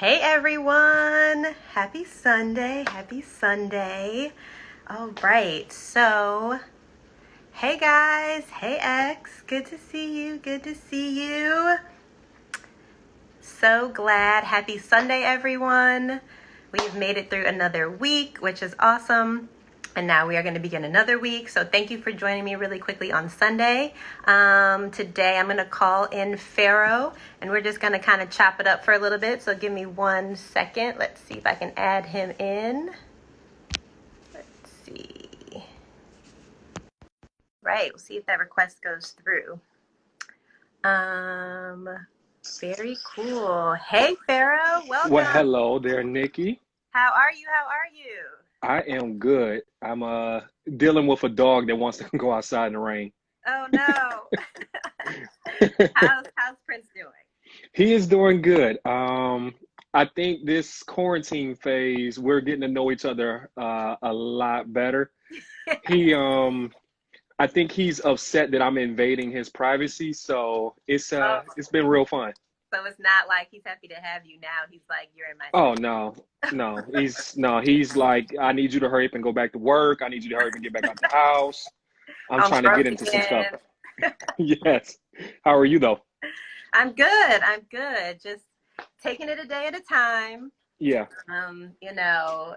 Hey everyone! Happy Sunday! Happy Sunday! All right, so hey guys, hey X, good to see you, good to see you. So glad. Happy Sunday, everyone. We've made it through another week, which is awesome. And now we are going to begin another week. So thank you for joining me really quickly on Sunday. Today I'm going to call in Pharoah, and we're just going to kind of chop it up for a little bit. So give me 1 second. Let's see if I can add him in. Let's see. Right, we'll see if that request goes through. Very cool. Hey, Pharoah, Well, welcome. hello there, Nikki. How are you? How are you? I am good. I'm dealing with a dog that wants to go outside in the rain. Oh no. How's Prince doing? He is doing good. I think this quarantine phase, we're getting to know each other a lot better. He I think he's upset that I'm invading his privacy, so Oh, it's been real fun. so it's not like he's happy to have you now. He's like, you're in my Oh space. no. He's like, I need you to hurry up and go back to work. I need you to hurry up and get back out the house. I'm On trying to broke get into some stuff. again. Yes. How are you though? I'm good. I'm good. Just taking it a day at a time. Yeah,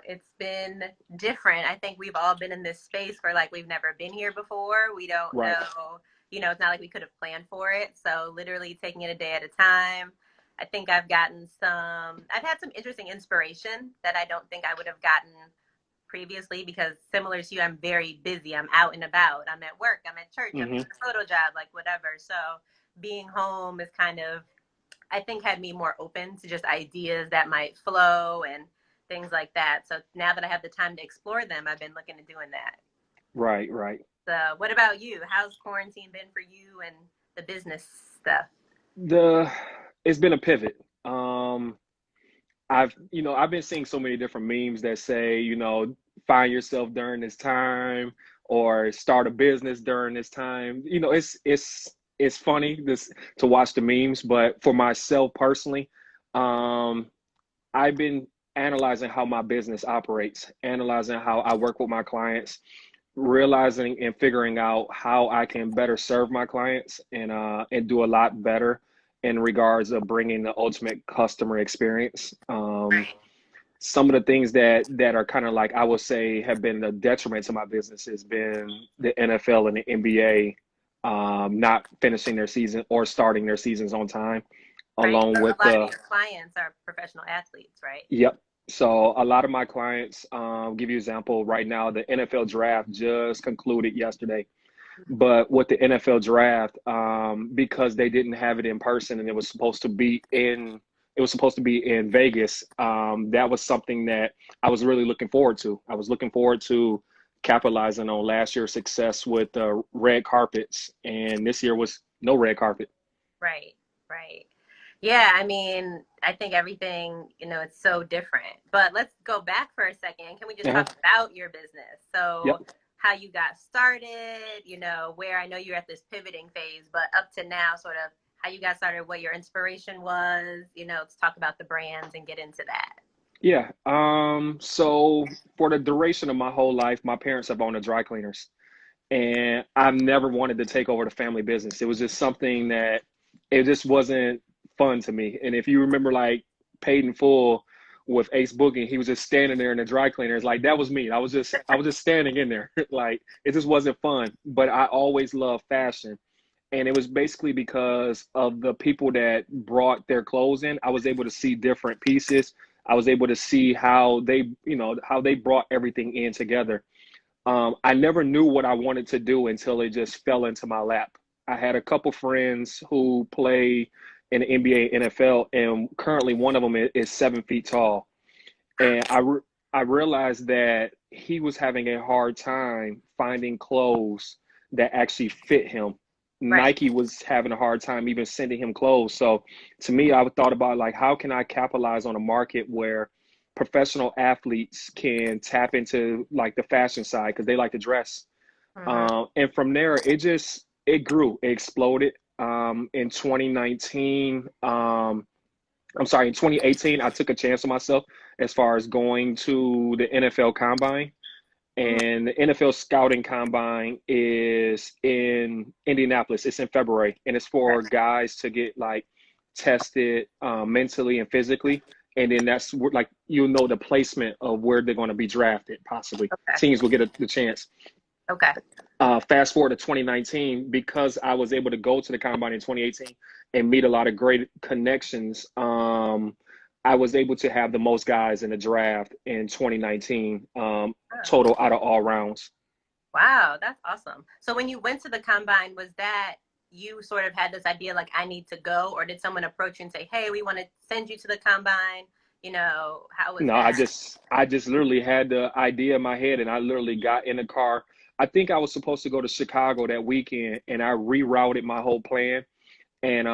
It's been different. I think we've all been in this space where like we've never been here before. We don't right. know, it's not like we could have planned for it. So literally taking it a day at a time. I've had some interesting inspiration that I don't think I would have gotten previously because similar to you, I'm very busy. I'm out and about. I'm at work. I'm at church. I'm Hmm. doing a photo job, like whatever. So being home is kind of I think had me more open to just ideas that might flow and things like that. So now that I have the time to explore them, I've been looking at doing that. Right, right. So what about you? How's quarantine been for you and the business stuff? The It's been a pivot. I've been seeing so many different memes that say, find yourself during this time or start a business during this time. It's funny this to watch the memes, but for myself personally, um, I've been analyzing how my business operates, analyzing how I work with my clients, realizing and figuring out how I can better serve my clients and do a lot better in regards of bringing the ultimate customer experience. Right. Some of the things that are kind of like I would say have been a detriment to my business has been the NFL and the NBA not finishing their season or starting their seasons on time, Right. along So with a lot of the your clients are professional athletes, right? Yep. So a lot of my clients, give you an example right now, the NFL draft just concluded yesterday. But with the NFL draft, because they didn't have it in person and it was supposed to be in Vegas, that was something that I was really looking forward to. I was looking forward to capitalizing on last year's success with red carpets, and this year was no red carpet. Right. Right. Yeah, I mean, I think everything, it's so different. But let's go back for a second. Can we just Uh-huh. talk about your business? So, Yep. how you got started, where I know you're at this pivoting phase, but up to now, sort of how you got started, what your inspiration was, let's talk about the brands and get into that. Yeah. So for the duration of my whole life, my parents have owned a dry cleaners, and I've never wanted to take over the family business. It was just something that it just wasn't fun to me. And if you remember, like Paid in Full with Ace Boogie, he was just standing there in the dry cleaners, like that was me. I was just standing in there, like it just wasn't fun. But I always loved fashion, and it was basically because of the people that brought their clothes in. I was able to see different pieces. I was able to see how they brought everything in together. I never knew what I wanted to do until it just fell into my lap. I had a couple friends who play in the NBA, NFL, and currently one of them is 7 feet tall. And I realized that he was having a hard time finding clothes that actually fit him. Right. Nike was having a hard time even sending him clothes. So to me, I thought about like, how can I capitalize on a market where professional athletes can tap into like the fashion side because they like to dress. Hmm. And from there, it grew, it exploded. In 2019, I'm sorry, in 2018, I took a chance on myself as far as going to the NFL Combine. Mhm. And the NFL Scouting Combine is in Indianapolis. It's in February, and it's Okay. for guys to get like tested mentally and physically. And then that's like you'll know the placement of where they're going to be drafted. Possibly Okay. teams will get the chance. Okay. Fast forward to 2019, because I was able to go to the combine in 2018 and meet a lot of great connections. I was able to have the most guys in the draft in 2019, Oh, total out of all rounds. wow, that's awesome. So when you went to the combine, was that you sort of had this idea like I need to go, or did someone approach you and say, "Hey, we want to send you to the combine"? How was No, that? I just literally had the idea in my head, and I literally got in the car. I think I was supposed to go to Chicago that weekend, and I rerouted my whole plan. And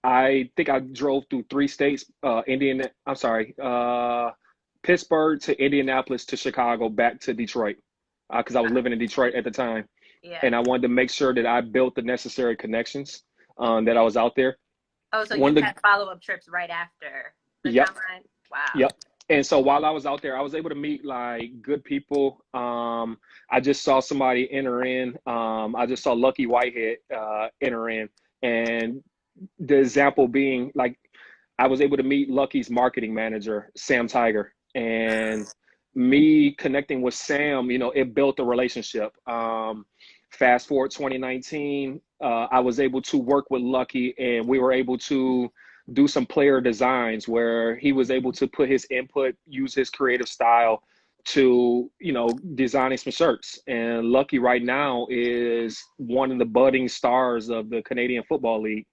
I think I drove through three states, Pittsburgh to Indianapolis to Chicago back to Detroit, because I was living in Detroit at the time, Yeah. and I wanted to make sure that I built the necessary connections, that I was out there. Oh, so One you of the had follow-up trips right after the Yep, combine? Wow. yep. And so while I was out there, I was able to meet like good people. I just saw somebody enter in. I just saw Lucky Whitehead enter in, and the example being like I was able to meet Lucky's marketing manager, Sam Tiger, and me connecting with Sam, it built a relationship. Fast forward 2019, I was able to work with Lucky, and we were able to do some player designs where he was able to put his input, use his creative style to, designing some shirts. And Lucky right now is one of the budding stars of the Canadian Football League.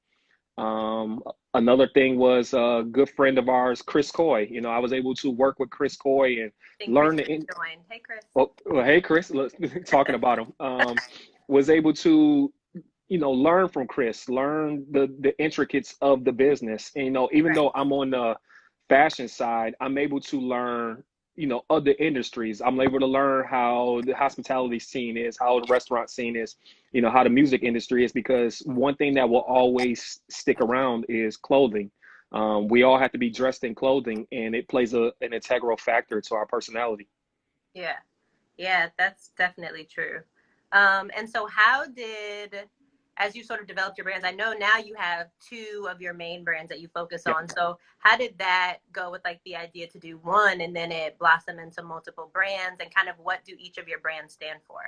Um, Another thing was a good friend of ours, Chris Coy. I was able to work with Chris Coy and I think Chris learn the. just joined. Hey, Chris. Well, hey, Chris, talking about him. Was able to, learn from Chris, learn the intricacies of the business. And, even Right. though I'm on the fashion side, I'm able to learn, other industries. I'm able to learn how the hospitality scene is, how the restaurant scene is, how the music industry is, because one thing that will always stick around is clothing. We all have to be dressed in clothing, and it plays an integral factor to our personality. Yeah. Yeah, that's definitely true. And so as you sort of developed your brands, I know now you have two of your main brands that you focus Yep. on. So how did that go with like the idea to do one and then it blossom into multiple brands, and kind of what do each of your brands stand for?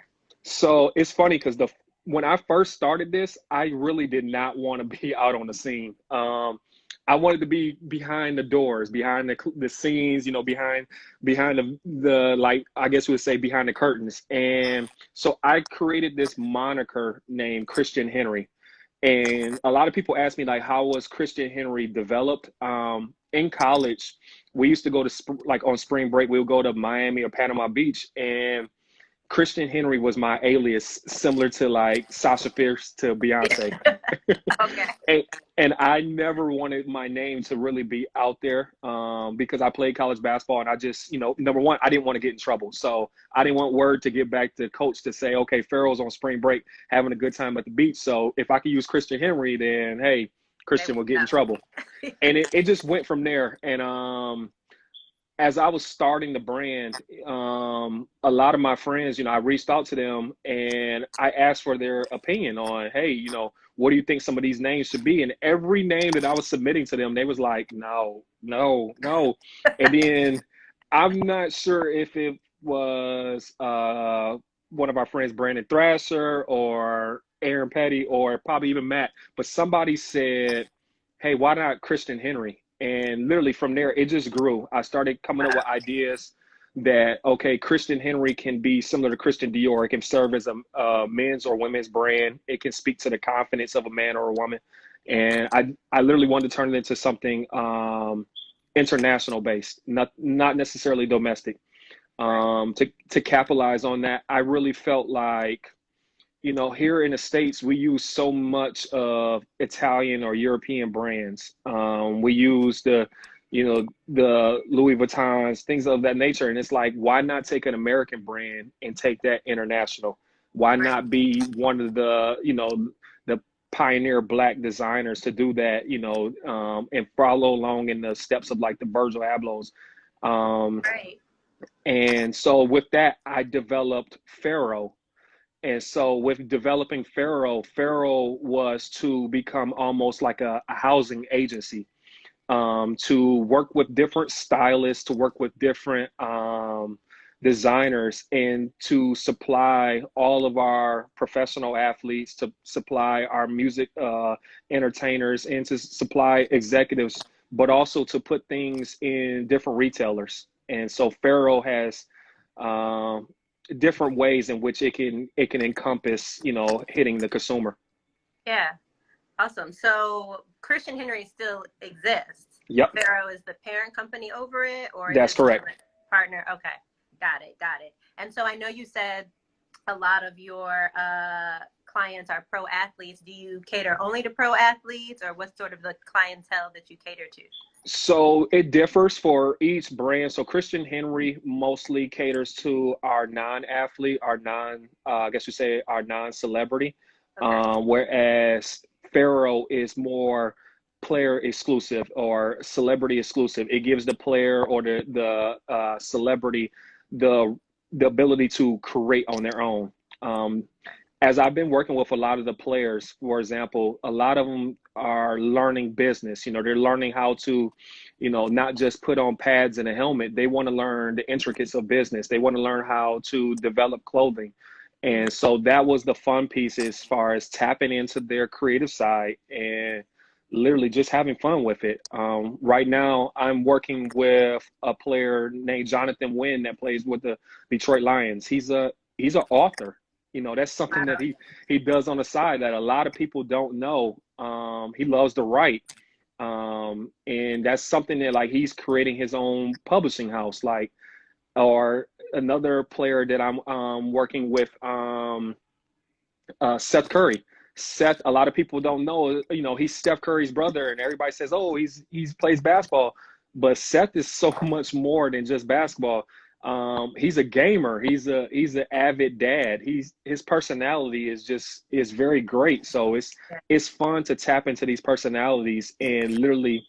So it's funny because the when I first started this, I really did not want to be out on the scene. I wanted to be behind the doors, behind the scenes, behind the like I guess we would say behind the curtains. And so I created this moniker named Christian Henry. And a lot of people ask me like, how was Christian Henry developed? In college, we used to go to like on spring break, we would go to Miami or Panama Beach, and Christian Henry was my alias, similar to like Sasha Fierce to Beyonce. Okay. and, and I never wanted my name to really be out there, because I played college basketball, and I just, number one, I didn't want to get in trouble. So I didn't want word to get back to coach to say, okay, Pharoah's on spring break having a good time at the beach. So if I could use Christian Henry, then hey, They Christian would will get in know. trouble. And it just went from there. And as I was starting the brand, a lot of my friends, I reached out to them and I asked for their opinion on, hey, what do you think some of these names should be? And every name that I was submitting to them, they was like, no, no, no. And then I'm not sure if it was one of our friends, Brandon Thrasher or Aaron Petty or probably even Matt, but somebody said, hey, why not Christian Henry? And literally from there, it just grew. I started coming up with ideas that, okay, Christian Henry can be similar to Christian Dior. It can serve as a men's or women's brand. It can speak to the confidence of a man or a woman. Yeah. And I literally wanted to turn it into something international based, not necessarily domestic. Right. To capitalize on that, I really felt like, here in the States, we use so much of Italian or European brands. We use the Louis Vuittons, things of that nature. And it's like, why not take an American brand and take that international? Why Right. not be one of the pioneer Black designers to do that, and follow along in the steps of like the Virgil Ablohs. Um, Right. and so with that, I developed Pharoah. And so with developing Pharoah was to become almost like a housing agency, to work with different stylists, to work with different designers, and to supply all of our professional athletes, to supply our music entertainers, and to supply executives, but also to put things in different retailers. And so Pharaoh has um, different ways in which it can encompass, hitting the consumer. Yeah. Awesome. So Christian Henry still exists. Yep, Pharaoh is the parent company over it, or is that's it still correct. a partner? Okay. Got it. Got it. And so I know you said a lot of your clients are pro athletes. Do you cater only to pro athletes, or what's sort of the clientele that you cater to? So it differs for each brand. So Christian Henry mostly caters to our non-athlete, I guess you say our non-celebrity, Okay. whereas Pharaoh is more player exclusive or celebrity exclusive. It gives the player or the celebrity the the ability to create on their own. Um, as I've been working with a lot of the players, for example, a lot of them are learning business. They're learning how to, not just put on pads and a helmet. They want to learn the intricacies of business. They want to learn how to develop clothing. And so that was the fun piece as far as tapping into their creative side and literally just having fun with it. Right now, I'm working with a player named Jonathan Wynn that plays with the Detroit Lions. He's an author. That's something that Wow. he does on the side that a lot of people don't know. He loves to write, and that's something that like he's creating his own publishing house, like or another player that I'm working with, Seth Curry. Seth, a lot of people don't know, he's Steph Curry's brother, and everybody says, "Oh, he's plays basketball," but Seth is so much more than just basketball. He's a gamer. He's an avid dad. His personality is very great. So it's fun to tap into these personalities and literally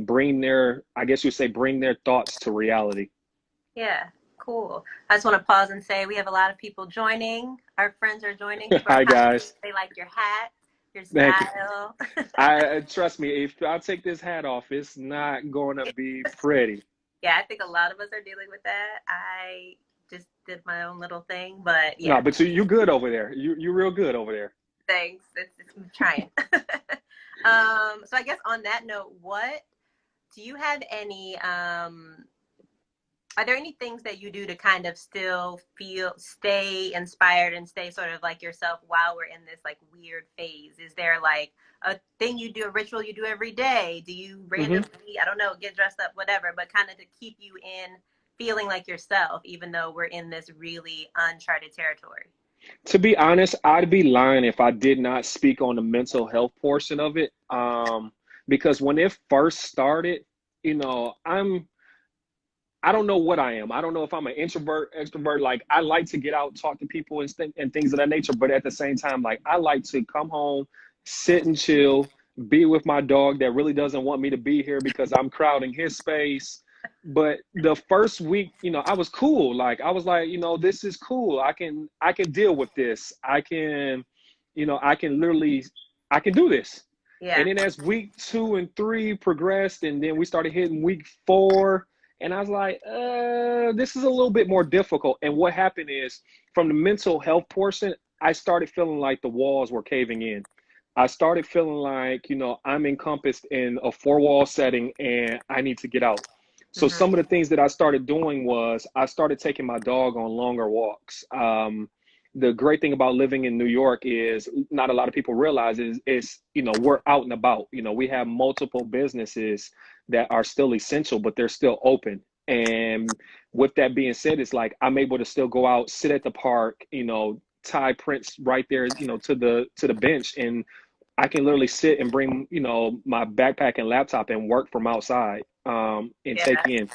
bring their, I guess you would say, bring their thoughts to reality. Yeah, cool. I just want to pause and say we have a lot of people joining. Our friends are joining. People are Hi commenting. guys, They like your hat, your thank you. style. I trust me. If I take this hat off, it's not going to be pretty. Yeah, I think a lot of us are dealing with that. I just did my own little thing, but No, yeah, but you good over there. You're real good over there. thanks. I'm trying. So I guess on that note, what do you have any are there any things that you do to kind of still stay inspired and stay sort of like yourself while we're in this like weird phase? Is there like a thing you do, a ritual you do every day? Do you Hmm. randomly, I don't know, get dressed up, whatever, but kind of to keep you in feeling like yourself, even though we're in this really uncharted territory? To be honest, I'd be lying if I did not speak on the mental health portion of it. Because when it first started, you know, I'm I don't know what I am. I don't know if I'm an introvert, extrovert. Like I like to get out, talk to people and things of that nature. But at the same time, like I like to come home, sit and chill, be with my dog that really doesn't want me to be here because I'm crowding his space. But the first week, I was cool. Like I was like, this is cool. I can deal with this. I can literally I can do this. And Yeah. then as week 2 and 3 progressed, and then we started hitting week 4, and I was like, this is a little bit more difficult. And what happened is, from the mental health portion, I started feeling like the walls were caving in. I started feeling like, I'm encompassed in a four-wall setting and I need to get out. So Hmm. some of the things that I started doing was I started taking my dog on longer walks. The great thing about living in New York is not a lot of people realize is we're out and about. We have multiple businesses that are still essential, but they're still open. And with that being said, it's like I'm able to still go out, sit at the park, tie prints right there, to the bench, and I can literally sit and bring, my backpack and laptop and work from outside, and take Yeah. in.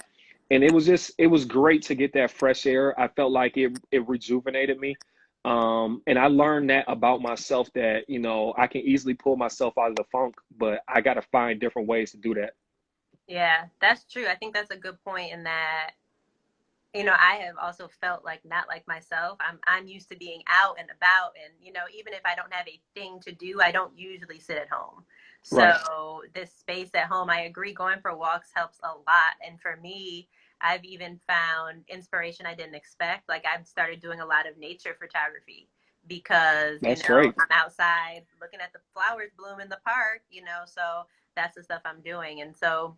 And it was great to get that fresh air. I felt like it rejuvenated me. And I learned that about myself, that, you know, I can easily pull myself out of the funk, but I got to find different ways to do that. Yeah, that's true. I think that's a good point in that, I have also felt like not like myself. I'm used to being out and about, and even if I don't have a thing to do, I don't usually sit at home. Right. So this space at home, I agree, going for walks helps a lot. And for me, I've even found inspiration I didn't expect. Like I've started doing a lot of nature photography because, That's great. I'm outside looking at the flowers bloom in the park, so that's the stuff I'm doing. And so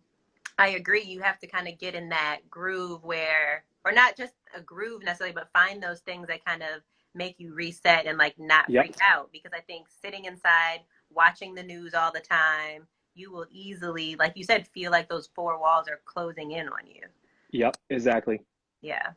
I agree. You have to kind of get in that groove where, or not just a groove necessarily, but find those things that kind of make you reset and like not Yep. freak out. Because I think sitting inside, watching the news all the time, you will easily, like you said, feel like those four walls are closing in on you. Yep. Exactly. Yeah.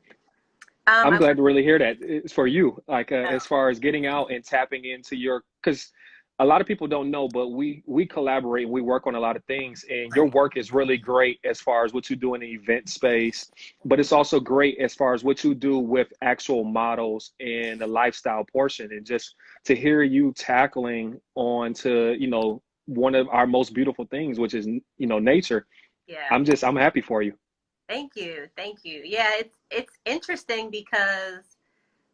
I'm I glad to really hear that. It's for you, like as know. far as getting out and tapping into your, because a lot of people don't know, but we collaborate and we work on a lot of things, and your Right. work is really great as far as what you do in the event space, but it's also great as far as what you do with actual models and the lifestyle portion, and just to hear you tackling on to, you know, one of our most beautiful things, which is, you know, nature. Yeah. I'm happy for you. Thank you. Thank you. Yeah, it's interesting because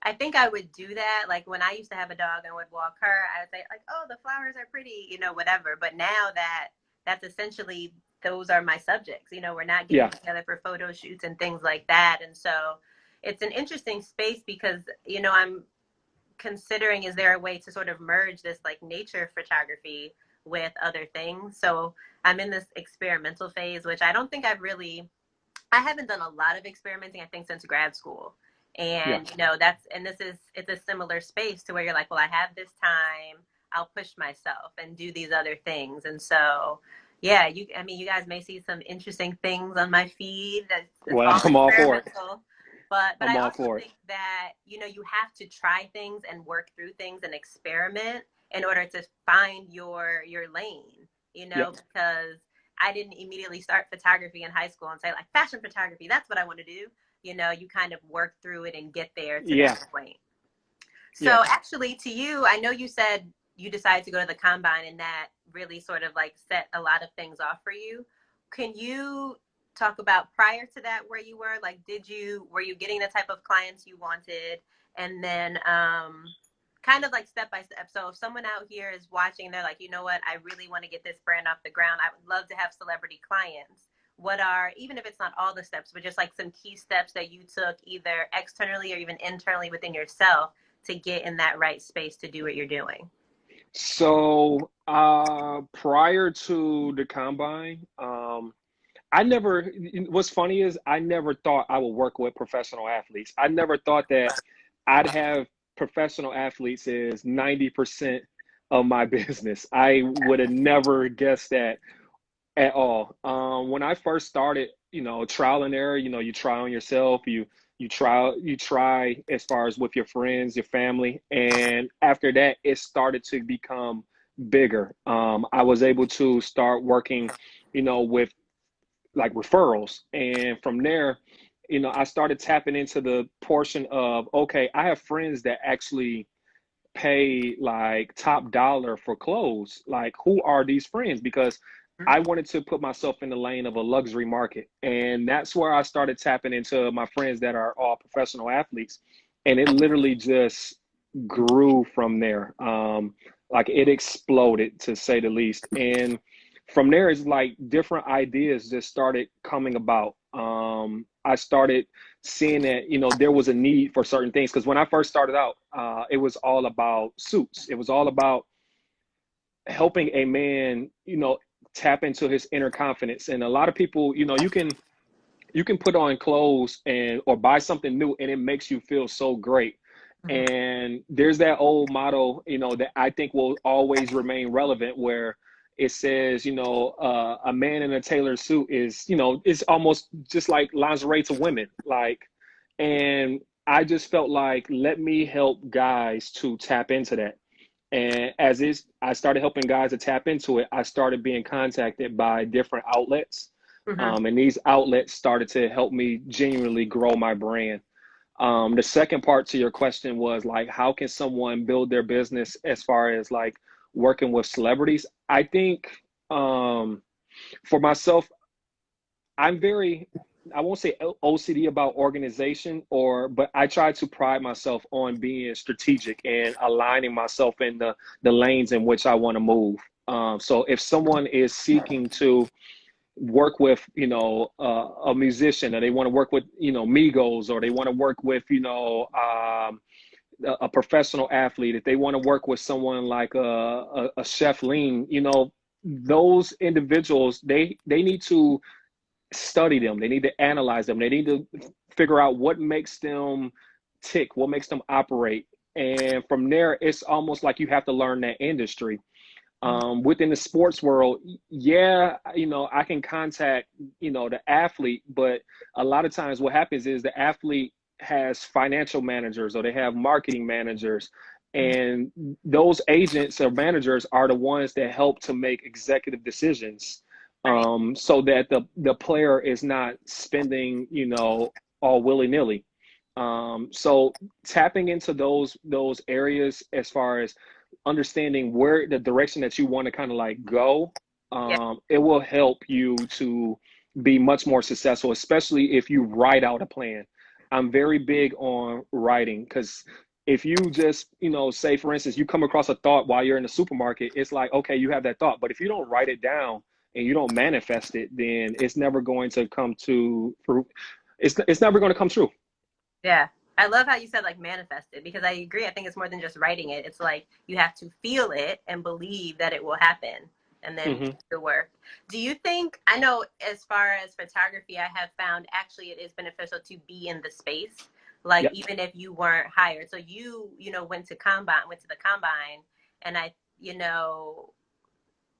I think I would do that. Like when I used to have a dog and would walk her, I would say like, "Oh, the flowers are pretty," whatever. But now that's essentially those are my subjects. We're not getting Yeah. together for photo shoots and things like that. And so it's an interesting space because, I'm considering, is there a way to sort of merge this like nature photography with other things? So I'm in this experimental phase, which I haven't done a lot of experimenting, I think, since grad school. Yeah. And, it's a similar space to where you're like, well, I have this time, I'll push myself and do these other things. And so, yeah, you guys may see some interesting things on my feed. It's Well, all I'm all for it. experimental. But I'm I all also for it. think that, you have to try things and work through things and experiment in order to find your lane, Yep. because I didn't immediately start photography in high school and say like fashion photography, that's what I want to do. You kind of work through it and get there to Yeah. that point. Yeah. So actually to you, I know you said you decided to go to the combine and that really sort of like set a lot of things off for you. Can you talk about prior to that where you were? Like were you getting the type of clients you wanted? And then kind of like step by step. So if someone out here is watching, they're like, you know what, I really want to get this brand off the ground. I would love to have celebrity clients. What are, even if it's not all the steps, but just like some key steps that you took either externally or even internally within yourself to get in that right space to do what you're doing? So prior to the combine, I never, what's funny is I never thought I would work with professional athletes. I never thought that I'd have professional athletes as 90% of my business. I would have never guessed that at all. When I first started, you know, trial and error, you know, you try on yourself, you try as far as with your friends, your family, and after that, it started to become bigger. I was able to start working, you know, with like referrals, and from there, you know, I started tapping into the portion of, okay, I have friends that actually pay like top dollar for clothes. Like, who are these friends? Because I wanted to put myself in the lane of a luxury market. And that's where I started tapping into my friends that are all professional athletes. And it literally just grew from there. Like it exploded, to say the least. And from there, it's like different ideas just started coming about. I started seeing that, you know, there was a need for certain things, because when I first started out, it was all about suits. It was all about helping a man, you know, tap into his inner confidence. And a lot of people, you know, you can put on clothes and or buy something new and it makes you feel so great. Mhm. And there's that old motto, you know, that I think will always remain relevant, where it says, you know, a man in a tailored suit is, you know, it's almost just like lingerie to women. Like, and I just felt like, let me help guys to tap into that. And I started helping guys to tap into it, I started being contacted by different outlets. Mhm. And these outlets started to help me genuinely grow my brand. The second part to your question was like, how can someone build their business as far as like working with celebrities? I think for myself, I'm very, I won't say OCD about organization but I try to pride myself on being strategic and aligning myself in the lanes in which I want to move. So if someone is seeking to work with, a musician, or they want to work with, Migos, or they want to work with, a professional athlete, if they want to work with someone like a chef lean, those individuals, they need to study them. They need to analyze them. They need to figure out what makes them tick, what makes them operate. And from there, it's almost like you have to learn that industry. Within the sports world, yeah, I can contact, the athlete, but a lot of times what happens is the athlete has financial managers or they have marketing managers. And those agents or managers are the ones that help to make executive decisions, Right. so that the player is not spending, all willy-nilly. So tapping into those areas as far as understanding where the direction that you want to kind of like go, Yeah. it will help you to be much more successful, especially if you write out a plan. I'm very big on writing, because if you just, say for instance, you come across a thought while you're in the supermarket, it's like, okay, you have that thought, but if you don't write it down and you don't manifest it, then it's never going to come to fruit. It's never going to come true. Yeah. I love how you said like manifest it, because I agree. I think it's more than just writing it. It's like you have to feel it and believe that it will happen, and then do Hmm. the work. Do you think, I know as far as photography, I have found actually it is beneficial to be in the space. Like Yep. even if you weren't hired. So went to the combine, and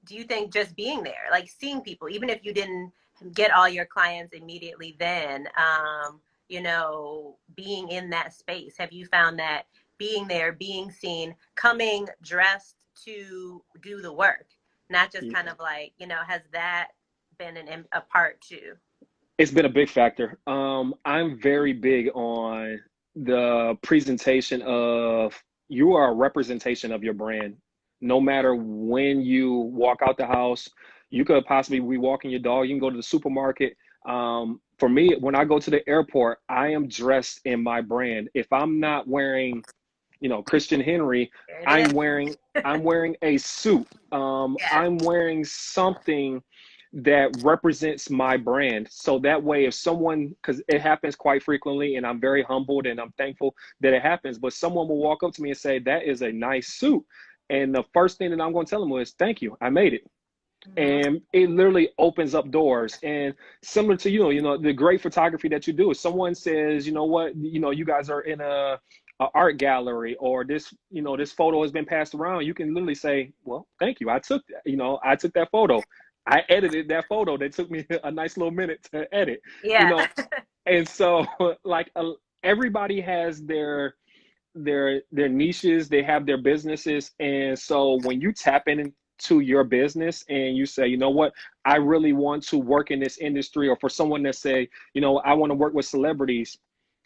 do you think just being there, like seeing people, even if you didn't get all your clients immediately then, being in that space, have you found that being there, being seen, coming dressed to do the work, not just kind of like, has that been a part too? It's been a big factor. I'm very big on the presentation of, you are a representation of your brand. No matter when you walk out the house, you could possibly be walking your dog, you can go to the supermarket. For me, when I go to the airport, I am dressed in my brand. If I'm not wearing, Christian Henry, There it I'm is. wearing a suit. Yes. I'm wearing something that represents my brand. So that way, if someone, because it happens quite frequently, and I'm very humbled and I'm thankful that it happens, but someone will walk up to me and say, "That is a nice suit." And the first thing that I'm going to tell them is, "Thank you, I made it." Mm-hmm. And it literally opens up doors. And similar to the great photography that you do, if someone says, "You know what, you guys are in a art gallery, or this photo has been passed around," you can literally say, "Well, thank you, I took that photo, I edited that photo that took me a nice little minute to edit," you Yeah. know and so like, everybody has their niches, they have their businesses. And so when you tap into your business and you say, "You know what, I really want to work in this industry," or for someone that say, "I want to work with celebrities,"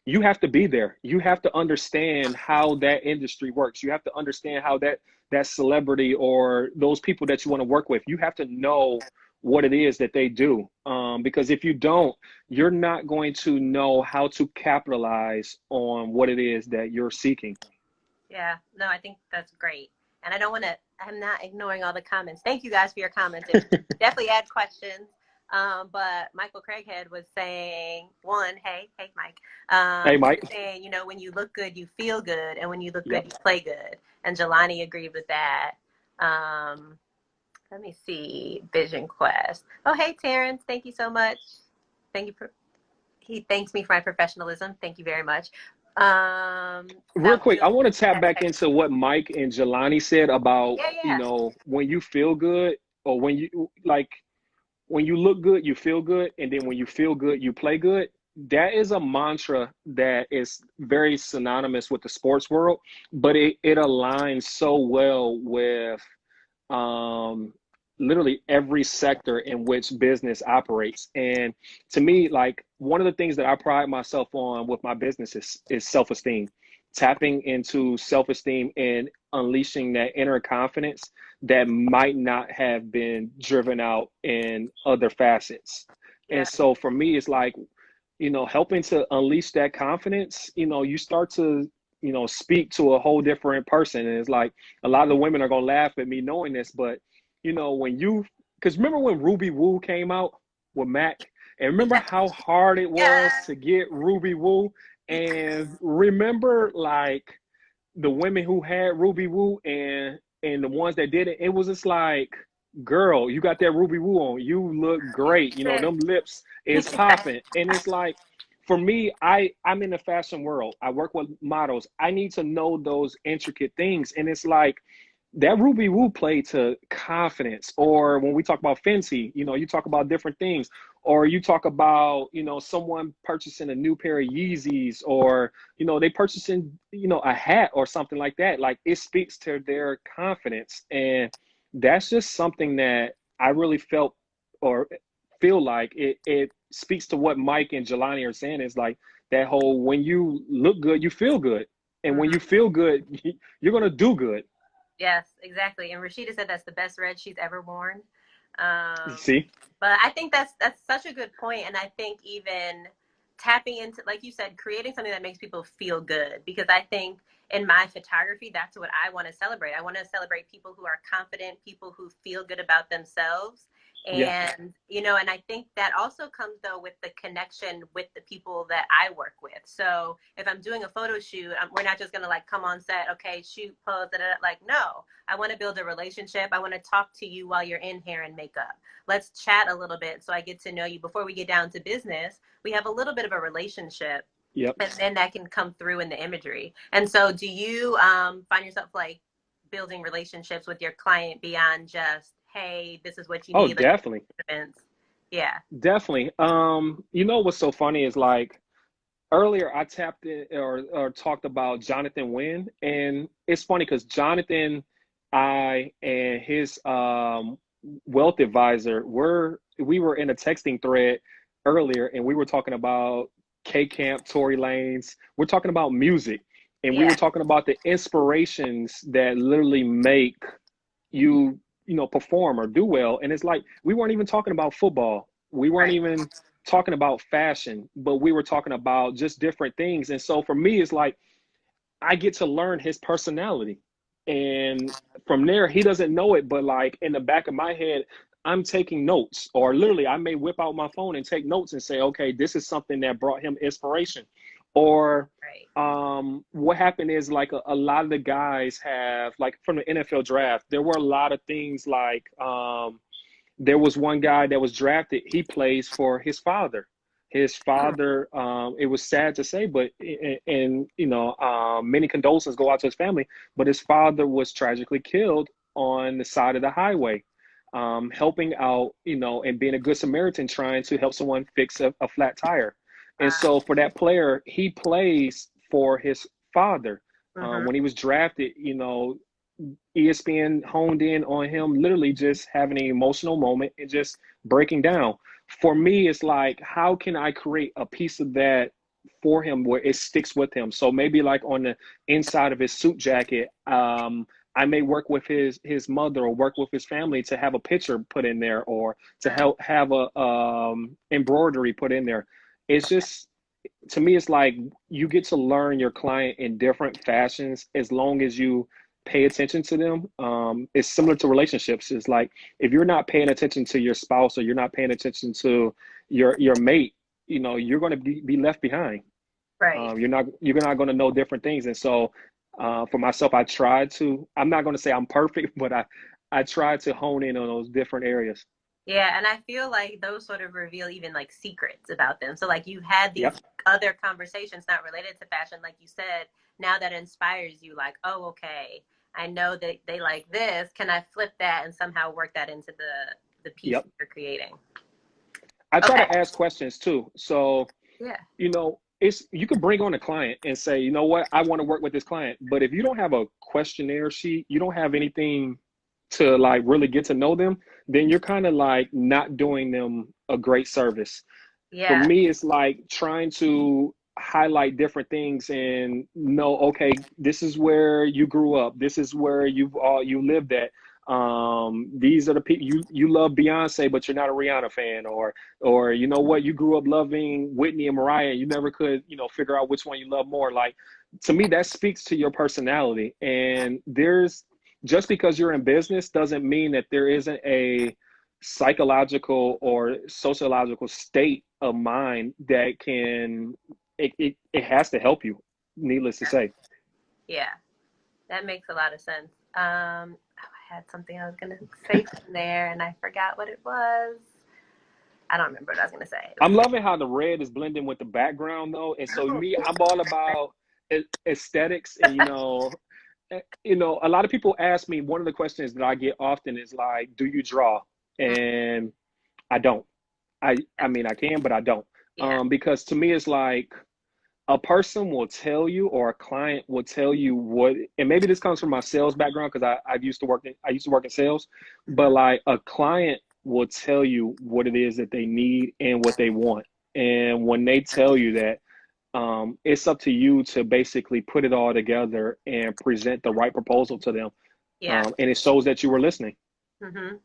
you have to be there. You have to understand how that industry works. You have to understand how that celebrity or those people that you want to work with, you have to know what it is that they do. Because if you don't, you're not going to know how to capitalize on what it is that you're seeking. Yeah, no, I think that's great. And I'm not ignoring all the comments. Thank you guys for your comments. And definitely add questions. But Michael Craighead was saying, one, hey, Mike. Hey, He was Mike. saying, when you look good, you feel good. And when you look good, Yep. you play good. And Jelani agreed with that. Um, Let me see. Vision Quest. Oh, hey, Terrence. Thank you so much. Thank you for, he thanks me for my professionalism. Thank you very much. Real quick, I Salvador. want to tap back into what Mike and Jelani said about, Yeah, yeah. when you feel good, or when you look good, you feel good, and then when you feel good, you play good. That is a mantra that is very synonymous with the sports world, but it aligns so well with, um, literally every sector in which business operates. And to me, like one of the things that I pride myself on with my business is self-esteem, tapping into self-esteem and unleashing that inner confidence that might not have been driven out in other facets. Yeah. And so for me, it's like, helping to unleash that confidence, you start to, speak to a whole different person. And it's like a lot of the women are going to laugh at me knowing this, but when because remember when Ruby Woo came out with Mac, and remember how hard it was Yeah. to get Ruby Woo, and remember like the women who had Ruby Woo and the ones that didn't, it was just like, girl, you got that Ruby Woo on, you look great, them lips is popping. And it's like, for me, I'm in the fashion world, I work with models, I need to know those intricate things. And it's like that Ruby Woo play to confidence. Or when we talk about Fenty, you talk about different things. Or you talk about, someone purchasing a new pair of Yeezys, or, they purchasing, a hat or something like that. Like it speaks to their confidence. And that's just something that I really felt or feel like it speaks to what Mike and Jelani are saying, is like that whole, when you look good, you feel good. And when you Mhm. feel good, you're going to do good. Yes, exactly. And Rashida said that's the best red she's ever worn. You Um, see? but I think that's such a good point, and I think even tapping into, like you said, creating something that makes people feel good. Because I think in my photography, that's what I want to celebrate. I want to celebrate people who are confident, people who feel good about themselves. Yeah. And and I think that also comes though with the connection with the people that I work with. So if I'm doing a photo shoot, we're not just gonna like come on set, okay, shoot, pose, da, da, da. Like, no, I want to build a relationship. I want to talk to you while you're in hair and makeup. Let's chat a little bit so I get to know you before we get down to business. We have a little bit of a relationship, Yep. and then that can come through in the imagery. And so, do you find yourself like building relationships with your client beyond just, hey, this is what you Oh, need, like definitely. events? Yeah. Definitely. What's so funny is like earlier I tapped in or talked about Jonathan Wynn, and it's funny because Jonathan, I and his wealth advisor we were in a texting thread earlier, and we were talking about K Camp, Tory Lanez. We're talking about music, and we were Yeah. talking about the inspirations that literally make you perform or do well. And it's like we weren't even talking about football, we weren't Right. even talking about fashion, but we were talking about just different things. And so for me, it's like I get to learn his personality, and from there he doesn't know it, but like in the back of my head I'm taking notes, or literally I may whip out my phone and take notes and say, okay, this is something that brought him inspiration. Or Right. what happened is like a lot of the guys have, like from the NFL draft, there were a lot of things like there was one guy that was drafted, he plays for his father. His Hmm. father, it was sad to say, but and many condolences go out to his family, but his father was tragically killed on the side of the highway, helping out, and being a good Samaritan, trying to help someone fix a flat tire. And Wow. so for that player, he plays for his father. Mm-hmm. When he was drafted, ESPN honed in on him literally just having an emotional moment and just breaking down. For me, it's like, how can I create a piece of that for him where it sticks with him? So maybe like on the inside of his suit jacket, I may work with his mother or work with his family to have a picture put in there, or to help have a embroidery put in there. It's just, to me, it's like you get to learn your client in different fashions as long as you pay attention to them. It's similar to relationships. It's like if you're not paying attention to your spouse, or you're not paying attention to your mate, you're going to be left behind. Right. You're not going to know different things. And so for myself, I try to. I'm not going to say I'm perfect, but I try to hone in on those different areas. Yeah, and I feel like those sort of reveal even like secrets about them. So like you've had these Yep. other conversations not related to fashion, like you said, now that inspires you, like, oh, okay, I know that they like this. Can I flip that and somehow work that into the piece that Yep. you're creating? I try Okay. to ask questions too. So Yeah. it's, you can bring on a client and say, what, I want to work with this client. But if you don't have a questionnaire sheet, you don't have anything to like really get to know them, then you're kind of like not doing them a great service. For Yeah. me, it's like trying to highlight different things and know, okay, this is where you grew up. This is where you lived at. These are the people you love Beyonce, but you're not a Rihanna fan, or you know what, you grew up loving Whitney and Mariah, and you never could, figure out which one you love more. Like, to me, that speaks to your personality. And there's just because you're in business doesn't mean that there isn't a psychological or sociological state of mind that it has to help you, needless to say. Yeah. That makes a lot of sense. I had something I was gonna say from there, and I forgot what it was. I don't remember what I was gonna say. It was I'm loving how the red is blending with the background though. And so oh, me, I'm all about aesthetics. And a lot of people ask me, one of the questions that I get often is like, do you draw? And I don't. I mean, I can, but I don't. yeah. Because to me, it's like a person will tell you, or a client will tell you what, and maybe this comes from my sales background because I used to work in sales, but like a client will tell you what it is that they need and what they want. And when they tell you that, it's up to you to basically put it all together and present the right proposal to them. Yeah. And it shows that you were listening. Mm-hmm.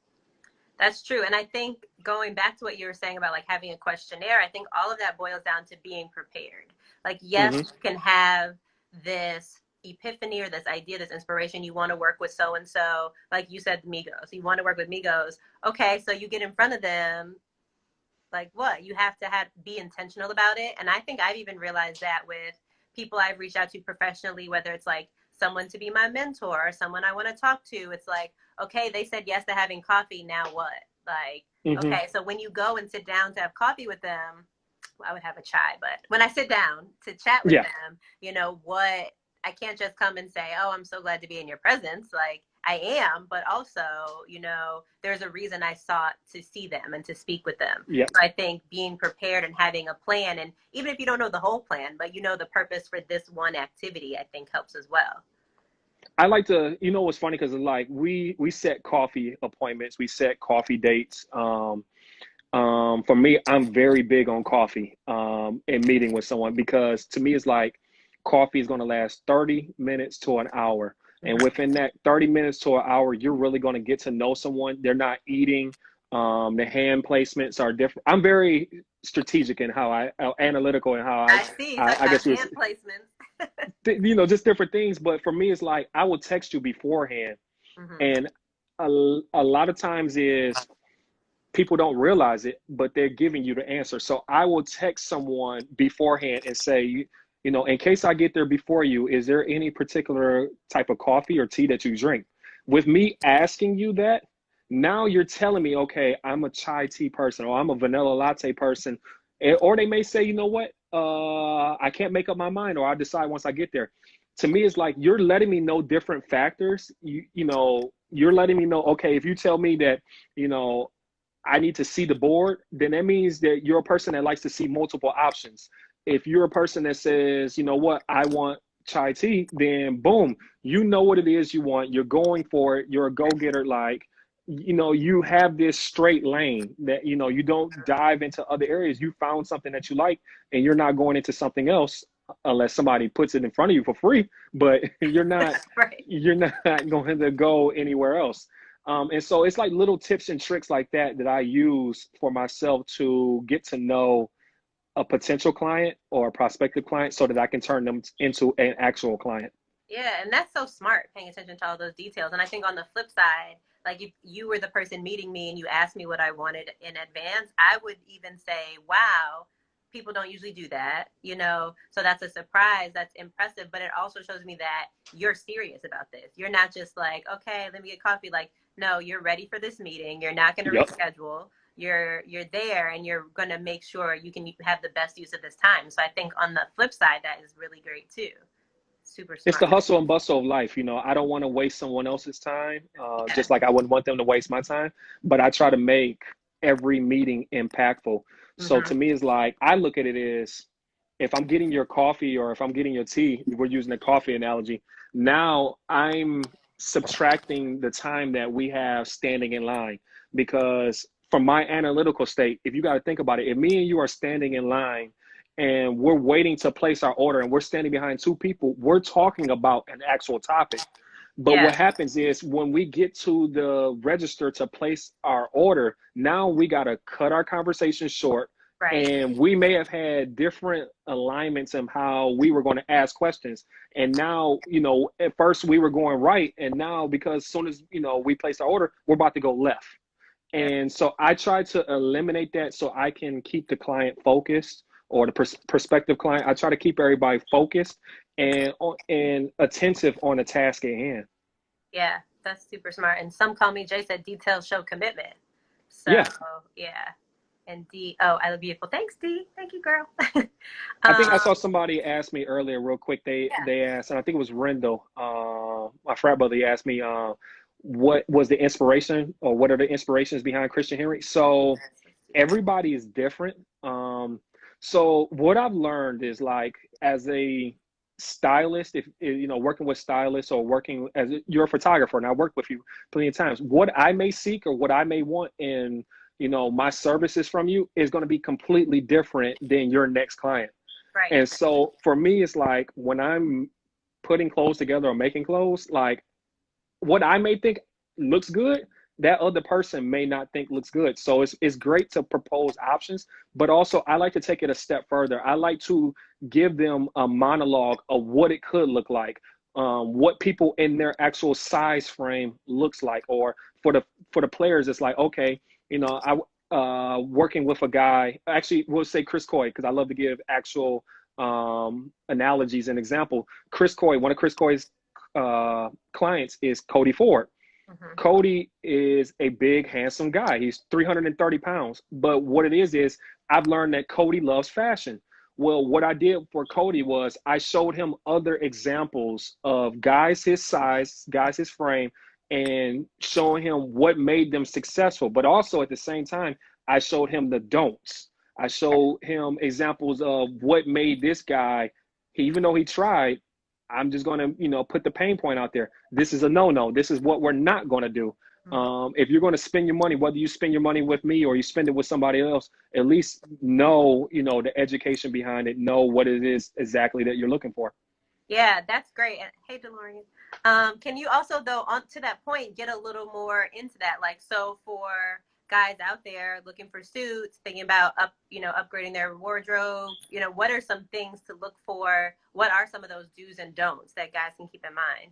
That's true. And I think going back to what you were saying about like having a questionnaire, I think all of that boils down to being prepared. Like, yes, Mm-hmm. you can have this epiphany or this idea, this inspiration. You want to work with so and so, like you said, Migos. You want to work with Migos. Okay, so you get in front of them. Like what? You have to be intentional about it. And I think I've even realized that with people I've reached out to professionally, whether it's like someone to be my mentor or someone I want to talk to. It's like, okay, they said yes to having coffee. Now what? Like, Mm-hmm. okay, so when you go and sit down to have coffee with them, well, I would have a chai, but when I sit down to chat with Yeah. them, what, I can't just come and say, oh, I'm so glad to be in your presence. Like, I am, but also, there's a reason I sought to see them and to speak with them. Yeah. So I think being prepared and having a plan, and even if you don't know the whole plan, but the purpose for this one activity, I think helps as well. I like to, what's funny, because like we set coffee appointments, we set coffee dates. For me, I'm very big on coffee and meeting with someone, because to me, it's like coffee is going to last 30 minutes to an hour. And within that 30 minutes to an hour, you're really going to get to know someone. They're not eating. The hand placements are different. I'm very strategic in how analytical in how I see. So I guess it was, hand placements. just different things. But for me, it's like I will text you beforehand. Mm-hmm. And a lot of times is people don't realize it, but they're giving you the answer. So I will text someone beforehand and say, in case I get there before you, is there any particular type of coffee or tea that you drink? With me asking you that, now you're telling me, okay, I'm a chai tea person, or I'm a vanilla latte person. Or they may say, you know what, I can't make up my mind, or I'll decide once I get there. To me, it's like you're letting me know different factors. You're letting me know, okay, if you tell me that, I need to see the board, then that means that you're a person that likes to see multiple options. If you're a person that says, you know what, I want chai tea, then boom, you know what it is you want. You're going for it. You're a go-getter. Like, you have this straight lane that, you don't dive into other areas. You found something that you like, and you're not going into something else unless somebody puts it in front of you for free, but you're not, Right. you're not going to go anywhere else. And so it's like little tips and tricks like that I use for myself to get to know a potential client or a prospective client, so that I can turn them into an actual client. Yeah, and that's so smart, paying attention to all those details. And I think on the flip side, like if you were the person meeting me and you asked me what I wanted in advance, I would even say, wow, people don't usually do that, So that's a surprise, that's impressive, but it also shows me that you're serious about this. You're not just like, okay, let me get coffee. Like, no, you're ready for this meeting. You're not going to Yep. reschedule. You're there, and you're going to make sure you can have the best use of this time. So I think on the flip side, that is really great too. Super It's smart. the hustle and bustle of life. I don't want to waste someone else's time, just like I wouldn't want them to waste my time. But I try to make every meeting impactful. So to me, it's like, I look at it as, if I'm getting your coffee or if I'm getting your tea, we're using a coffee analogy. Now subtracting the time that we have standing in line. Because from my analytical state, if you got to think about it, if me and you are standing in line and we're waiting to place our order and we're standing behind two people, we're talking about an actual topic. But Yeah. what happens is when we get to the register to place our order, now we got to cut our conversation short. Right. And we may have had different alignments in how we were going to ask questions. And now, at first we were going right. And now, because as soon as, we place our order, we're about to go left. Yeah. And so I try to eliminate that so I can keep the client focused, or the prospective client. I try to keep everybody focused and attentive on the task at hand. Yeah, that's super smart. And some call me, Jay said, details show commitment. So, Yeah. yeah. And D, oh, I look beautiful. Thanks, D. Thank you, girl. I think I saw somebody ask me earlier real quick. They Yeah. they asked, and I think it was Rendell, my frat brother. He asked me, what was the inspiration, or what are the inspirations behind Christian Henry? So everybody is different. So what I've learned is, like, as a stylist, if working with stylists, or working as you're a photographer, and I worked with you plenty of times, what I may seek or what I may want in my services from you is going to be completely different than your next client. Right. And so for me, it's like when I'm putting clothes together or making clothes, like, what I may think looks good, that other person may not think looks good. So it's great to propose options, but also I like to take it a step further. I like to give them a monologue of what it could look like, what people in their actual size frame looks like, or for the players, it's like, okay, I working with a guy. Actually, we'll say Chris Coy, because I love to give actual analogies and example. Chris Coy, one of Chris Coy's clients is Cody Ford. Mm-hmm. Cody is a big, handsome guy. He's 330 pounds. But what it is I've learned that Cody loves fashion. Well, what I did for Cody was I showed him other examples of guys his size, guys his frame, and showing him what made them successful. But also at the same time, I showed him the don'ts. I showed him examples of what made this guy, even though he tried, I'm just going to, put the pain point out there. This is a no-no. This is what we're not going to do. If you're going to spend your money, whether you spend your money with me or you spend it with somebody else, at least know, the education behind it, know what it is exactly that you're looking for. Yeah, that's great. And hey, DeLorean, can you also, though, on to that point, get a little more into that? Like, so for guys out there looking for suits, thinking about upgrading their wardrobe, what are some things to look for? What are some of those do's and don'ts that guys can keep in mind?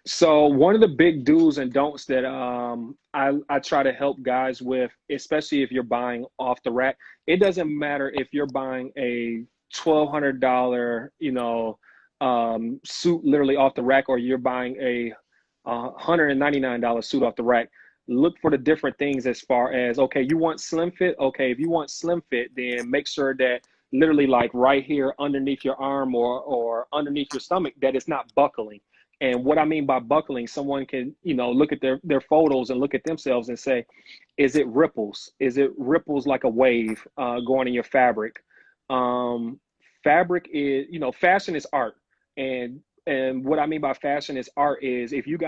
So one of the big do's and don'ts that I try to help guys with, especially if you're buying off the rack, it doesn't matter if you're buying a $1,200 suit literally off the rack, or you're buying a $199 suit off the rack. Look for the different things, as far as, okay, you want slim fit. Okay, if you want slim fit, then make sure that literally, like, right here underneath your arm, or underneath your stomach, that it's not buckling. And what I mean by buckling, someone can, look at their photos and look at themselves and say, is it ripples? Is it ripples like a wave going in your fabric? Fabric is, fashion is art. And what I mean by fashion is art is, if you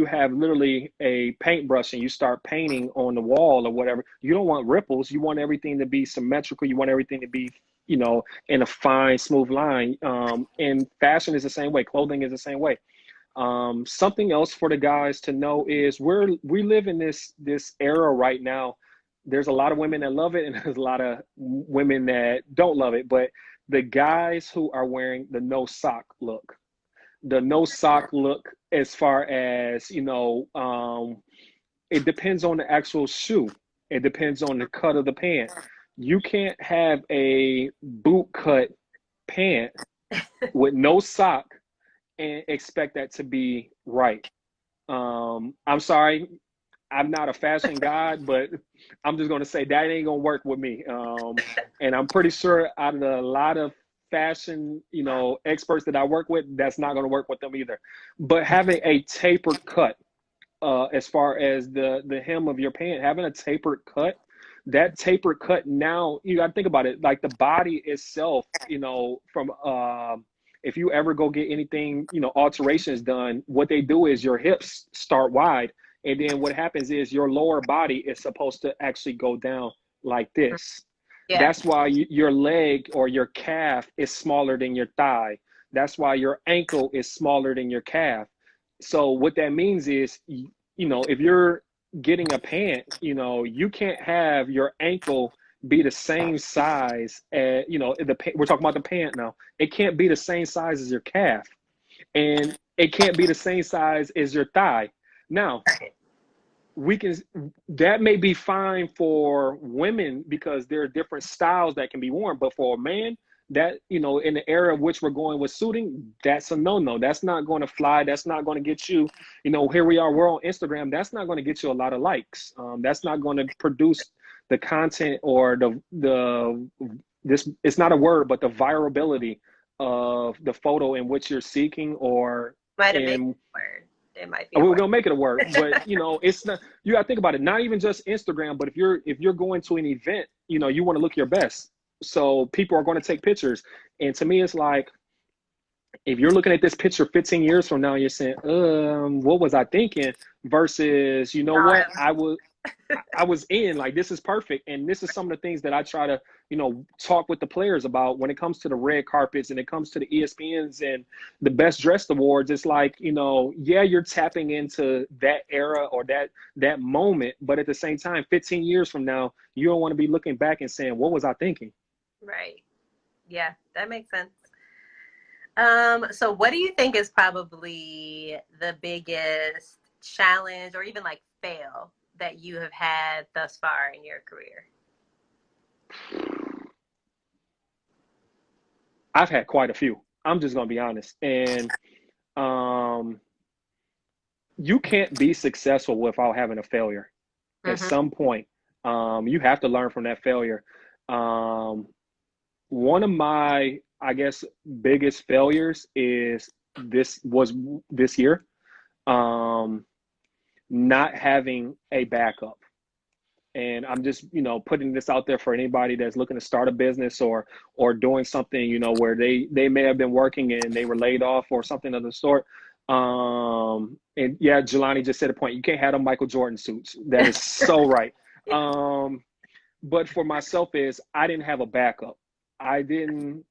have literally a paintbrush and you start painting on the wall or whatever, you don't want ripples. You want everything to be symmetrical. You want everything to be, in a fine, smooth line. And fashion is the same way. Clothing is the same way. Something else for the guys to know is we live in this era right now. There's a lot of women that love it, and there's a lot of women that don't love it. But the guys who are wearing the no sock look, as far as, it depends on the actual shoe. It depends on the cut of the pant. You can't have a boot cut pant with no sock and expect that to be right. I'm sorry, I'm not a fashion guy, but I'm just going to say that ain't going to work with me. And I'm pretty sure out of a lot of fashion, experts that I work with, that's not going to work with them either. But having a tapered cut, as far as the hem of your pant, having a tapered cut, that tapered cut, now you got to think about it, like the body itself, from if you ever go get anything, alterations done, what they do is your hips start wide. And then what happens is your lower body is supposed to actually go down like this. Yeah. That's why your leg or your calf is smaller than your thigh. That's why your ankle is smaller than your calf. So what that means is, if you're getting a pant, you can't have your ankle be the same size as, we're talking about the pant now. It can't be the same size as your calf, and it can't be the same size as your thigh. Now, we can that may be fine for women because there are different styles that can be worn, but for a man, that in the era of which we're going with suiting, that's a no-no. That's not going to fly. That's not going to get you, here we are, we're on Instagram, that's not going to get you a lot of likes. That's not going to produce the content or the this, it's not a word, but the virability of the photo in which you're seeking, or Might have made in a word. It might be a we're word. gonna make it a word, but it's not. You gotta think about it. Not even just Instagram, but if you're going to an event, you want to look your best. So people are going to take pictures, and to me, it's like, if you're looking at this picture 15 years from now, you're saying, what was I thinking? Versus, what I was in, like, this is perfect. And this is some of the things that I try to, talk with the players about when it comes to the red carpets and it comes to the ESPNs and the best dressed awards. It's like, yeah, you're tapping into that era or that moment, but at the same time, 15 years from now, you don't want to be looking back and saying, what was I thinking? Right. Yeah, that makes sense. So what do you think is probably the biggest challenge or even like fail that you have had thus far in your career? I've had quite a few. I'm just gonna be honest. And um, you can't be successful without having a failure. At Mm-hmm. some point, you have to learn from that failure. Um, One of my, I guess, biggest failures is this year, um, not having a backup. And I'm just, putting this out there for anybody that's looking to start a business or doing something, where they may have been working and they were laid off or something of the sort. And yeah, Jelani just said a point. You can't have them Michael Jordan suits. That is so right. But for myself is I didn't have a backup. I didn't,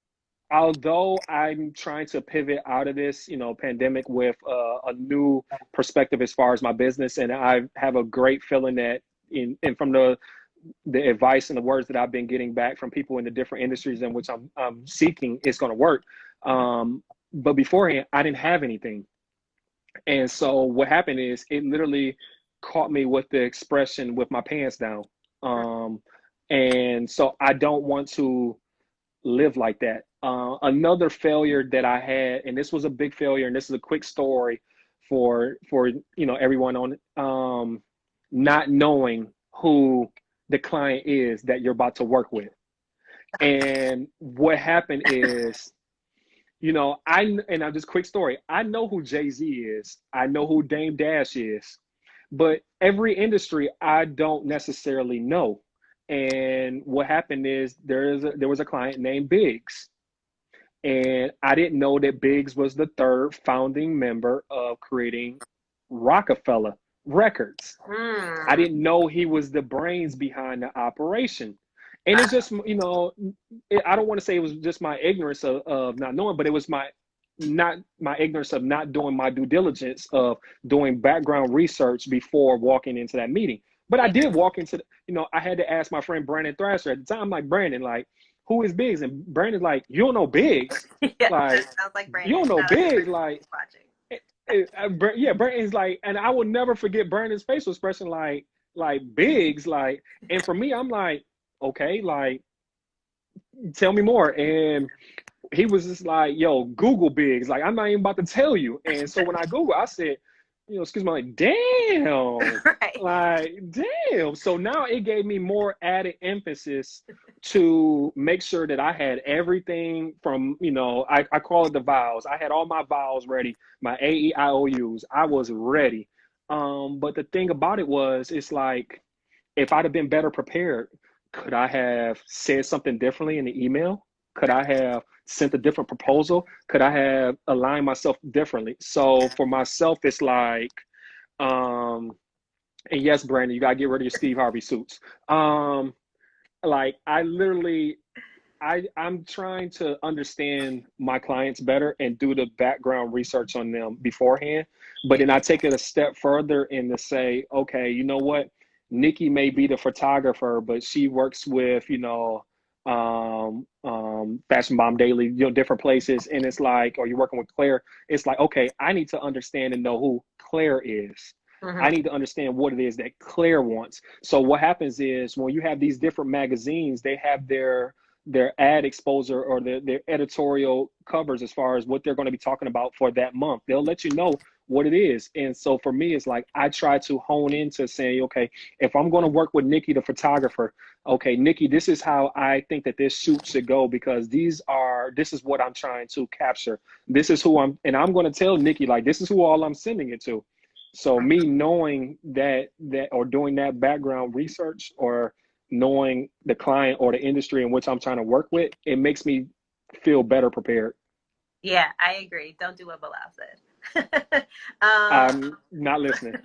although I'm trying to pivot out of this, pandemic with a new perspective as far as my business. And I have a great feeling that and from the advice and the words that I've been getting back from people in the different industries in which I'm seeking, it's going to work. But beforehand, I didn't have anything. And so what happened is it literally caught me with the expression with my pants down. And so I don't want to live like that. Another failure that I had, and this was a big failure, and this is a quick story for everyone on, not knowing who the client is that you're about to work with. And what happened is, and I'm just quick story. I know who Jay-Z is. I know who Dame Dash is, but every industry I don't necessarily know. And what happened is there was a client named Biggs, and I didn't know that Biggs was the third founding member of creating Rockefeller Records. I Mm. didn't know he was the brains behind the operation. And it's just, I don't want to say it was just my ignorance of not knowing, but it was not my ignorance of not doing my due diligence of doing background research before walking into that meeting. But I did walk into, I had to ask my friend Brandon Thrasher at the time, like, Brandon, like, who is Biggs? And Brandon's like, you don't know Biggs? Yeah, Like, sounds like you Brandon. don't know Shout out to Biggs? Brandon Like, who's watching. yeah, Brandon's like, and I will never forget Brandon's facial expression, like Biggs, like, and for me, I'm like, okay, like, tell me more. And he was just like, yo, Google Biggs. Like, I'm not even about to tell you. And so when I Google, I said, excuse me, like, damn, Right. like, damn. So now it gave me more added emphasis to make sure that I had everything from, I call it the vowels. I had all my vowels ready, my AEIOUs. I was ready. But the thing about it was, it's like, if I'd have been better prepared, could I have said something differently in the email? Could I have sent a different proposal? Could I have aligned myself differently? So for myself, it's like, um, and yes, Brandon, you gotta get rid of your Steve Harvey suits. Like I literally, I'm trying to understand my clients better and do the background research on them beforehand. But Yeah. then I take it a step further and to say, okay, you know what? Nyki may be the photographer, but she works with, Fashion Bomb Daily, different places. And it's like, or you're working with Claire. It's like, okay, I need to understand and know who Claire is. I Hmm. need to understand what it is that Claire wants. So what happens is when you have these different magazines, they have their ad exposure or their editorial covers as far as what they're going to be talking about for that month. They'll let you know what it is. And so for me, it's like I try to hone into saying, okay, if I'm going to work with Nyki, the photographer, okay, Nyki, this is how I think that this shoot should go because this is what I'm trying to capture. This is who and I'm going to tell Nyki, like, this is who all I'm sending it to. So me knowing that or doing that background research or knowing the client or the industry in which I'm trying to work with, it makes me feel better prepared. Yeah, I agree. Don't do what Bilal said. I'm not listening.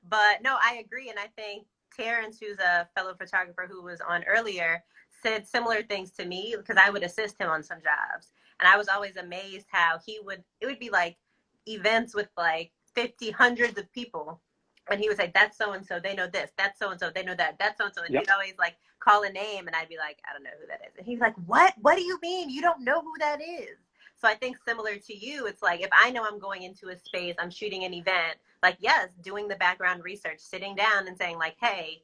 But no, I agree. And I think Terrence, who's a fellow photographer who was on earlier, said similar things to me because I would assist him on some jobs. And I was always amazed how it would be like events with like 50, hundreds of people. And he would say, that's so and so, they know this. That's so and so, they know that. That's so and so. And Yep. he'd always like call a name, and I'd be like, I don't know who that is. And he's like, what? What do you mean? You don't know who that is? So I think similar to you, it's like if I know I'm going into a space, I'm shooting an event, like yes, doing the background research, sitting down and saying like, hey,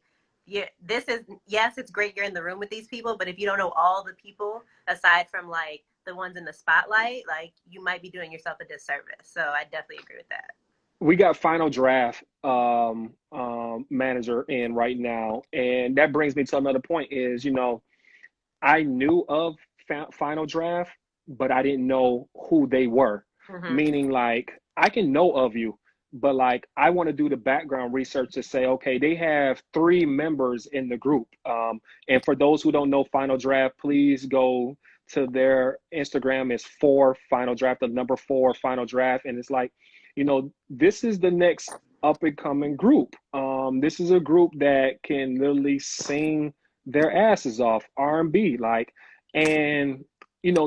this is yes, it's great you're in the room with these people, but if you don't know all the people aside from like the ones in the spotlight, like you might be doing yourself a disservice. So I definitely agree with that. We got final draft manager in right now. And that brings me to another point is, I knew of final draft, but I didn't know who they were. Mm-hmm. Meaning, like, I can know of you, but like, I want to do the background research to say, okay, they have 3 members in the group. And for those who don't know final draft, please go to their Instagram. It's 4 final draft, the number 4 final draft. And it's like, this is the next up and coming group. This is a group that can literally sing their asses off, R&B, like, and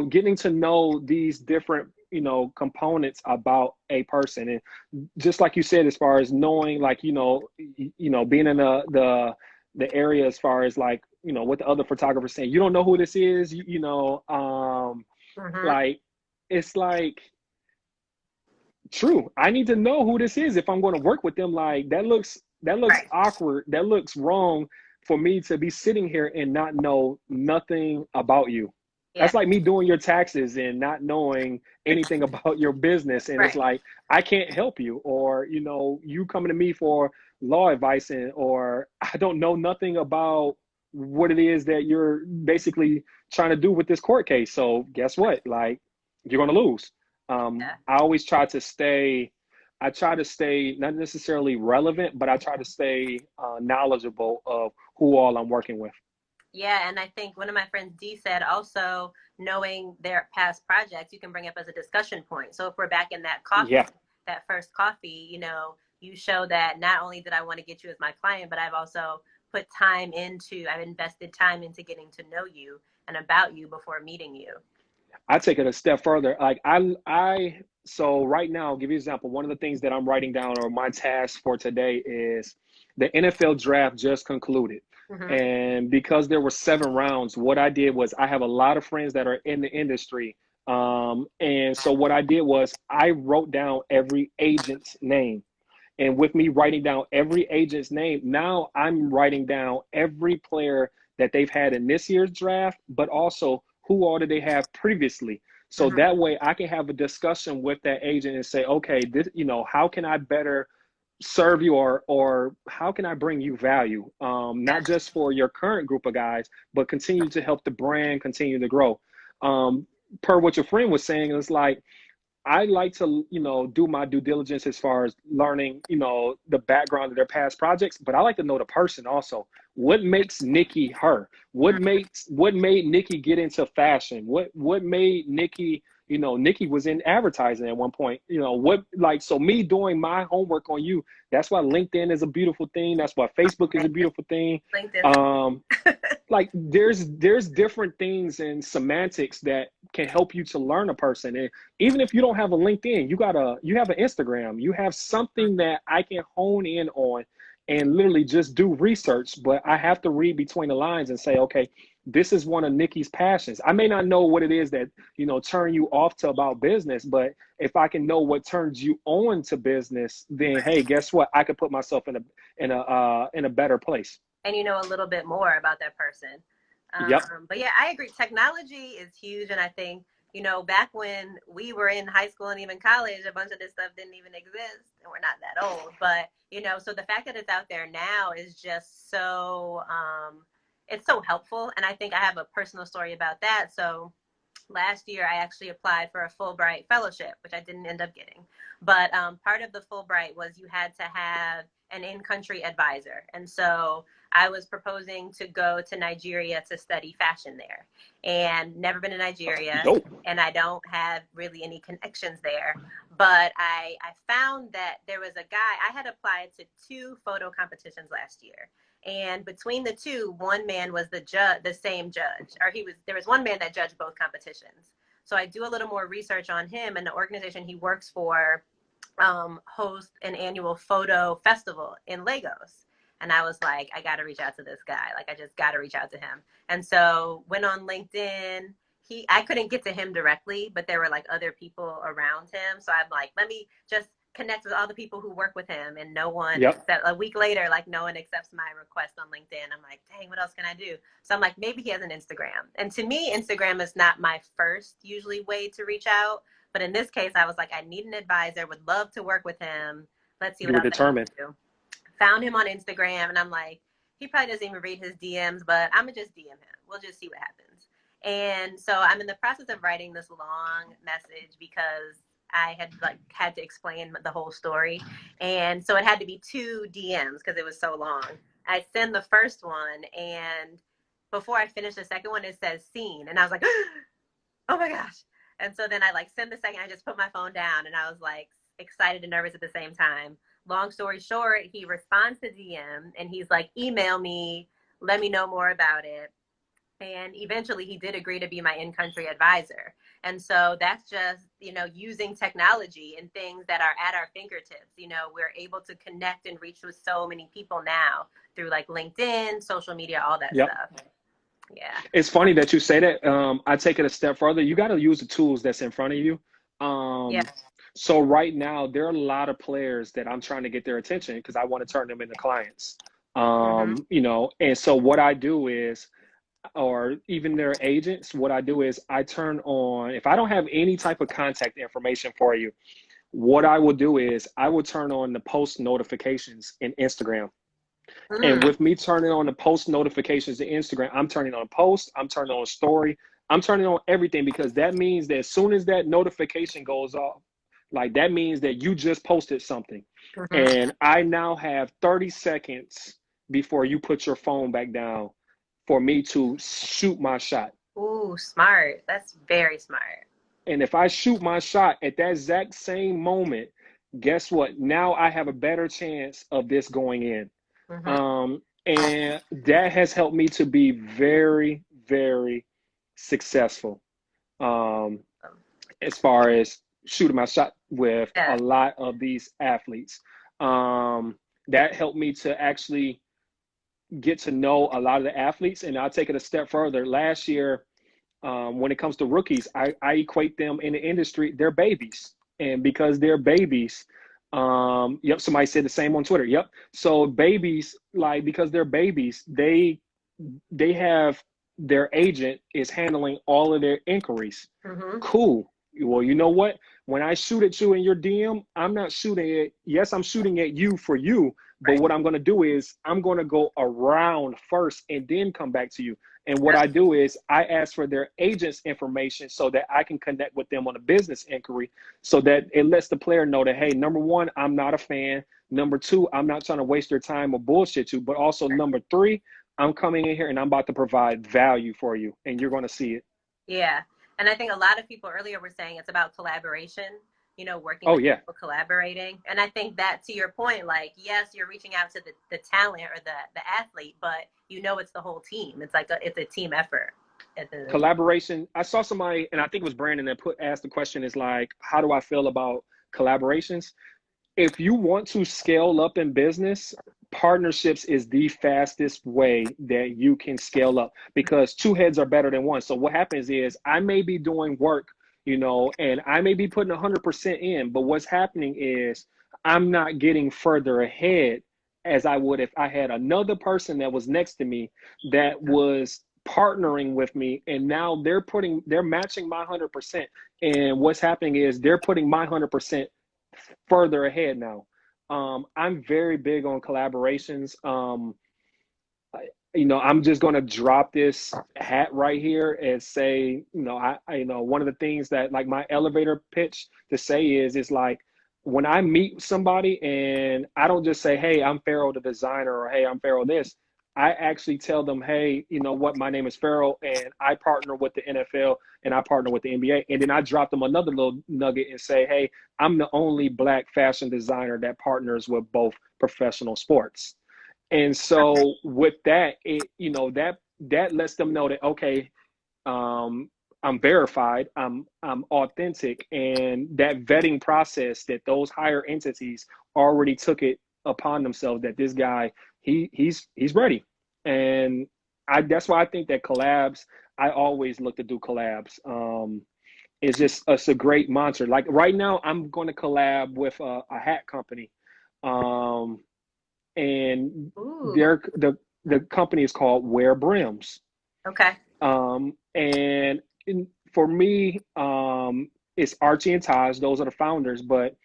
getting to know these different components about a person, and just like you said, as far as knowing, like, being in the area, as far as like, what the other photographers saying, you don't know who this is, Mm-hmm. like, it's like, true, I need to know who this is if I'm going to work with them. Like, that looks Right. awkward, that looks wrong for me to be sitting here and not know nothing about you. Yeah. That's like me doing your taxes and not knowing anything about your business. And it's Right. like, I can't help you. Or, you coming to me for law advice, or I don't know nothing about what it is that you're basically trying to do with this court case. So guess what? Like, you're going to lose. Yeah. I always try to stay not necessarily relevant, but I try to stay knowledgeable of who all I'm working with. Yeah, and I think one of my friends D said also knowing their past projects you can bring up as a discussion point. So if we're back in that Yeah, that first coffee, you show that not only did I want to get you as my client, but I've invested time into getting to know you and about you before meeting you. I take it a step further. Like, so right now, I'll give you an example. One of the things that I'm writing down, or my task for today, is the NFL draft just concluded. Mm-hmm. And because there were 7 rounds, what I did was, I have a lot of friends that are in the industry. And so what I did was I wrote down every agent's name. And with me writing down every agent's name, now I'm writing down every player that they've had in this year's draft, but also who all did they have previously. So Mm-hmm. that way I can have a discussion with that agent and say, okay, this, how can I better serve you, or how can I bring you value? Not just for your current group of guys, but continue to help the brand continue to grow. Per what your friend was saying, it's like, I like to, do my due diligence as far as learning, the background of their past projects, but I like to know the person also. What makes Nyki her? What made Nyki get into fashion? What made Nyki, Nyki was in advertising at one point. So me doing my homework on you, that's why LinkedIn is a beautiful thing. That's why Facebook is a beautiful thing. LinkedIn. Um, like there's different things and semantics that can help you to learn a person. And even if you don't have a LinkedIn, you have an Instagram, you have something that I can hone in on and literally just do research. But I have to read between the lines and say, okay, this is one of Nyki's passions. I may not know what it is that turn you off to about business, but if I can know what turns you on to business, then hey, guess what, I could put myself in a better place. And you know a little bit more about that person. Yep. But yeah, I agree. Technology is huge. And I think, back when we were in high school and even college, a bunch of this stuff didn't even exist. And we're not that old. But, so the fact that it's out there now is just so, it's so helpful. And I think I have a personal story about that. So last year, I actually applied for a Fulbright fellowship, which I didn't end up getting. But part of the Fulbright was you had to have an in-country advisor. And so I was proposing to go to Nigeria to study fashion there, and never been to Nigeria. Dope. And I don't have really any connections there. But I found that there was a guy, I had applied to 2 photo competitions last year. And between the 2, one man was the same judge, or there was one man that judged both competitions. So I do a little more research on him, and the organization he works for hosts an annual photo festival in Lagos. And I was like, I got to reach out to this guy. Like, I just got to reach out to him. And so went on LinkedIn. I couldn't get to him directly, but there were like other people around him. So I'm like, let me just connect with all the people who work with him. And no one, Yep. a week later, like no one accepts my request on LinkedIn. I'm like, dang, what else can I do? So I'm like, maybe he has an Instagram. And to me, Instagram is not my first usually way to reach out. But in this case, I was like, I need an advisor, would love to work with him. Let's see what You were else I determined. can do. Found him on Instagram, and I'm like, he probably doesn't even read his DMs, but I'm going to just DM him. We'll just see what happens. And so I'm in the process of writing this long message because I had to explain the whole story. And so it had to be 2 DMs because it was so long. I send the first one, and before I finish the second one, it says seen. And I was like, oh my gosh. And so then I send the second, I just put my phone down, and I was like excited and nervous at the same time. Long story short, he responds to DM, and he's like, email me, let me know more about it. And eventually he did agree to be my in-country advisor. And so that's just, using technology and things that are at our fingertips. We're able to connect and reach with so many people now through like LinkedIn, social media, all that Yep. stuff. Yeah. It's funny that you say that. I take it a step further. You got to use the tools that's in front of you. Yeah. So right now, there are a lot of players that I'm trying to get their attention because I want to turn them into clients. And so what I do is, or even their agents, what I do is I turn on, if I don't have any type of contact information for you, what I will do is I will turn on the post notifications in Instagram. And with me turning on the post notifications in Instagram, I'm turning on post, I'm turning on story, I'm turning on everything, because that means that as soon as that notification goes off, like that means that you just posted something. And I now have 30 seconds before you put your phone back down for me to shoot my shot. Ooh, smart. That's very smart. And if I shoot my shot at that exact same moment, guess what? Now I have a better chance of this going in. And that has helped me to be very, very successful as far as shooting my shot with a lot of these athletes. That helped me to actually get to know a lot of the athletes. And I'll take it a step further. Last year, when it comes to rookies, I equate them in the industry, they're babies. And because they're babies, yep, somebody said the same on Twitter. Yep. So babies, because they're babies, they have, their agent is handling all of their inquiries. Cool. Well, you know what? When I shoot at you in your DM, I'm not shooting at, yes, I'm shooting at you for you, but Right. what I'm going to do is I'm going to go around first and then come back to you. And what Yep. I do is I ask for their agent's information so that I can connect with them on a business inquiry so that it lets the player know that, hey, number one, I'm not a fan. Number two, I'm not trying to waste your time or bullshit you. But also, number three, I'm coming in here and I'm about to provide value for you and you're going to see it. Yeah. And I think a lot of people earlier were saying it's about collaboration, working Oh, with yeah. people, collaborating. And I think that to your point, like, yes, you're reaching out to the talent or the athlete, but it's the whole team. It's like it's a team effort at the end of the day. Collaboration. I saw somebody, and I think it was Brandon that asked the question is like, how do I feel about collaborations? If you want to scale up in business, partnerships is the fastest way that you can scale up because two heads are better than one. So what happens is I may be doing work, and I may be putting 100% in, but what's happening is I'm not getting further ahead as I would if I had another person that was next to me that was partnering with me, and now they're matching my 100%, and what's happening is they're putting my 100% further ahead now. I'm very big on collaborations. I'm just going to drop this hat right here and say, one of the things that like my elevator pitch to say is like when I meet somebody and I don't just say, hey, I'm Pharoah the designer, or hey, I'm Pharoah this. I actually tell them, hey, you know what, my name is Pharoah and I partner with the NFL and I partner with the NBA. And then I drop them another little nugget and say, hey, I'm the only Black fashion designer that partners with both professional sports. And so with that, that lets them know that, okay, I'm verified, I'm authentic, and that vetting process that those higher entities already took it upon themselves that this guy he's ready. And that's why I think that collabs, I always look to do collabs. It's a great mantra. Like right now, I'm going to collab with a hat company. Um, and Ooh. the company is called Wear Brims. Okay. And for me, it's Archie and Taj. Those are the founders, but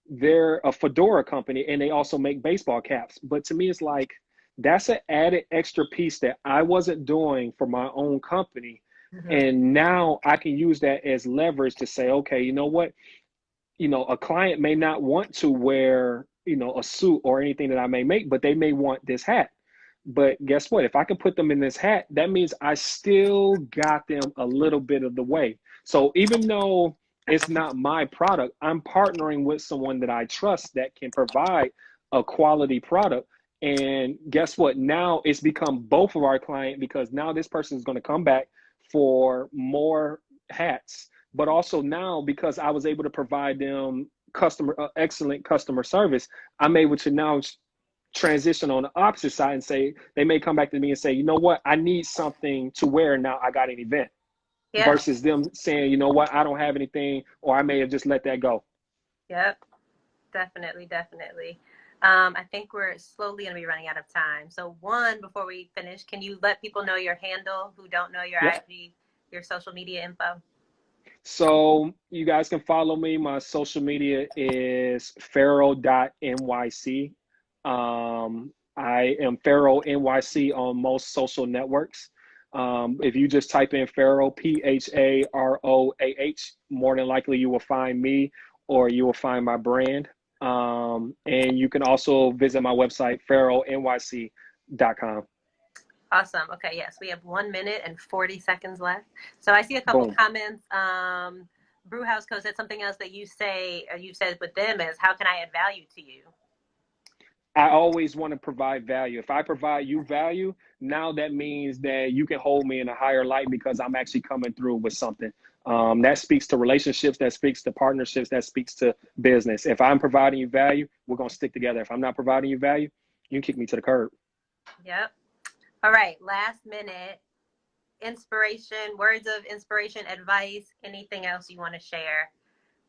they're a fedora company and they also make baseball caps. But to me, it's like that's an added extra piece that I wasn't doing for my own company. Hmm. And now I can use that as leverage to say, okay, you know what? A client may not want to wear, a suit or anything that I may make, but they may want this hat. But guess what? If I can put them in this hat, that means I still got them a little bit of the way. So even though it's not my product, I'm partnering with someone that I trust that can provide a quality product. And guess what? Now it's become both of our client because now this person is going to come back for more hats. But also now because I was able to provide them excellent customer service, I'm able to now transition on the opposite side and say they may come back to me and say, you know what, I need something to wear now. I got an event Yep. versus them saying, you know what, I don't have anything, or I may have just let that go. Yep. Definitely, definitely. I think we're slowly going to be running out of time. So, one, before we finish, can you let people know your handle who don't know your Yep. IG, your social media info? So you guys can follow me. My social media is pharaoh.nyc. I am Pharaoh NYC on most social networks. If you just type in Pharaoh, Pharoah, more than likely you will find me or you will find my brand. And you can also visit my website, pharaohnyc.com. Awesome. Okay, yes, we have 1 minute and 40 seconds left. So I see a couple Boom. comments. Brewhouse Co. said something else that you say, or you said with them is, how can I add value to you? I always want to provide value. If I provide you value, now that means that you can hold me in a higher light because I'm actually coming through with something. That speaks to relationships, that speaks to partnerships, that speaks to business. If I'm providing you value, we're going to stick together. If I'm not providing you value, you can kick me to the curb. Yep. All right, last minute. Inspiration, words of inspiration, advice, anything else you want to share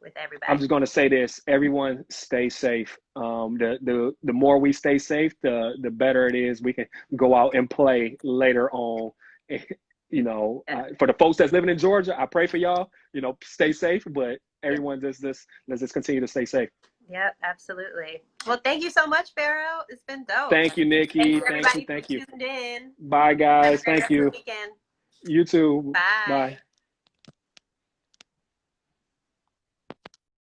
with I'm everybody? just going to say this: everyone, stay safe. The more we stay safe, the better it is. We can go out and play later on. For the folks that's living in Georgia, I pray for y'all. Stay safe, but everyone let's just continue to stay safe. Yep, absolutely. Well, thank you so much, Pharaoh. It's been dope. Thank you, Thank Nikki. you, Thank you. everybody, Thank who you. tuned in. Bye, Have a guys. great Thank rest of the you. weekend. You too. Bye. Bye.